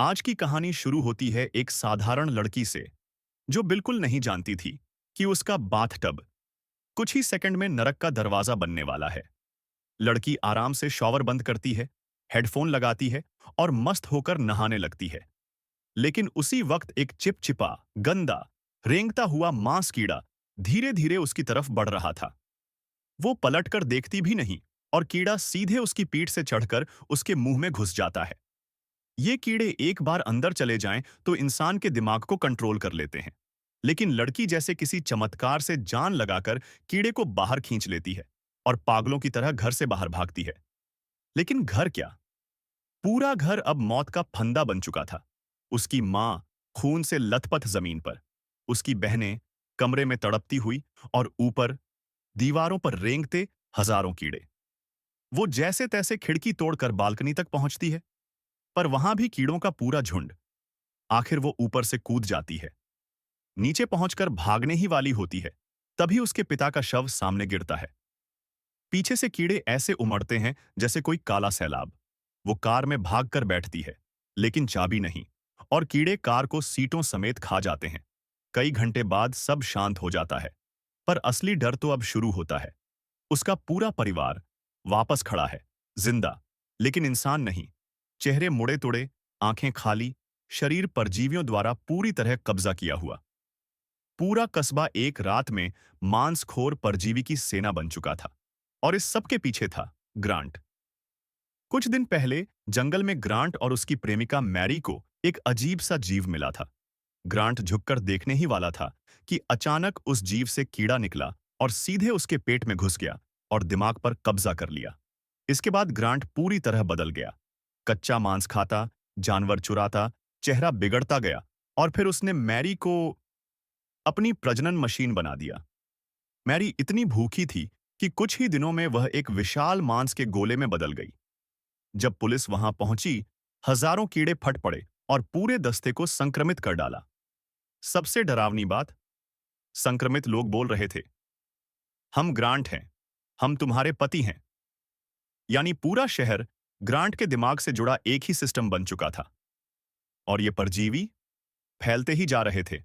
आज की कहानी शुरू होती है एक साधारण लड़की से जो बिल्कुल नहीं जानती थी कि उसका बाथटब कुछ ही सेकंड में नरक का दरवाजा बनने वाला है। लड़की आराम से शॉवर बंद करती है, हेडफोन लगाती है और मस्त होकर नहाने लगती है। लेकिन उसी वक्त एक चिपचिपा, गंदा, रेंगता हुआ मांस कीड़ा धीरे धीरे उसकी तरफ बढ़ रहा था। वो पलटकर देखती भी नहीं और कीड़ा सीधे उसकी पीठ से चढ़कर उसके मुंह में घुस जाता है। ये कीड़े एक बार अंदर चले जाएं तो इंसान के दिमाग को कंट्रोल कर लेते हैं। लेकिन लड़की जैसे किसी चमत्कार से जान लगाकर कीड़े को बाहर खींच लेती है और पागलों की तरह घर से बाहर भागती है। लेकिन घर क्या, पूरा घर अब मौत का फंदा बन चुका था। उसकी माँ खून से लथपथ जमीन पर, उसकी बहनें कमरे में तड़पती हुई और ऊपर दीवारों पर रेंगते हजारों कीड़े। वो जैसे तैसे खिड़की तोड़कर बालकनी तक पहुंचती है, पर वहां भी कीड़ों का पूरा झुंड। आखिर वो ऊपर से कूद जाती है, नीचे पहुंचकर भागने ही वाली होती है, तभी उसके पिता का शव सामने गिरता है। पीछे से कीड़े ऐसे उमड़ते हैं जैसे कोई काला सैलाब। वो कार में भागकर बैठती है, लेकिन चाबी नहीं, और कीड़े कार को सीटों समेत खा जाते हैं। कई घंटे बाद सब शांत हो जाता है, पर असली डर तो अब शुरू होता है। उसका पूरा परिवार वापस खड़ा है, जिंदा, लेकिन इंसान नहीं। चेहरे मुड़े तुड़े, आंखें खाली, शरीर परजीवियों द्वारा पूरी तरह कब्जा किया हुआ। पूरा कस्बा एक रात में मांसखोर परजीवी की सेना बन चुका था, और इस सब के पीछे था ग्रांट। कुछ दिन पहले जंगल में ग्रांट और उसकी प्रेमिका मैरी को एक अजीब सा जीव मिला था। ग्रांट झुककर देखने ही वाला था कि अचानक उस जीव से कीड़ा निकला और सीधे उसके पेट में घुस गया और दिमाग पर कब्जा कर लिया। इसके बाद ग्रांट पूरी तरह बदल गया। कच्चा मांस खाता, जानवर चुराता, चेहरा बिगड़ता गया, और फिर उसने मैरी को अपनी प्रजनन मशीन बना दिया। मैरी इतनी भूखी थी कि कुछ ही दिनों में वह एक विशाल मांस के गोले में बदल गई। जब पुलिस वहां पहुंची, हजारों कीड़े फट पड़े और पूरे दस्ते को संक्रमित कर डाला। सबसे डरावनी बात, संक्रमित लोग बोल रहे थे, हम ग्रांट हैं, हम तुम्हारे पति हैं। यानी पूरा शहर ग्रांट के दिमाग से जुड़ा एक ही सिस्टम बन चुका था। और ये परजीवी फैलते ही जा रहे थे।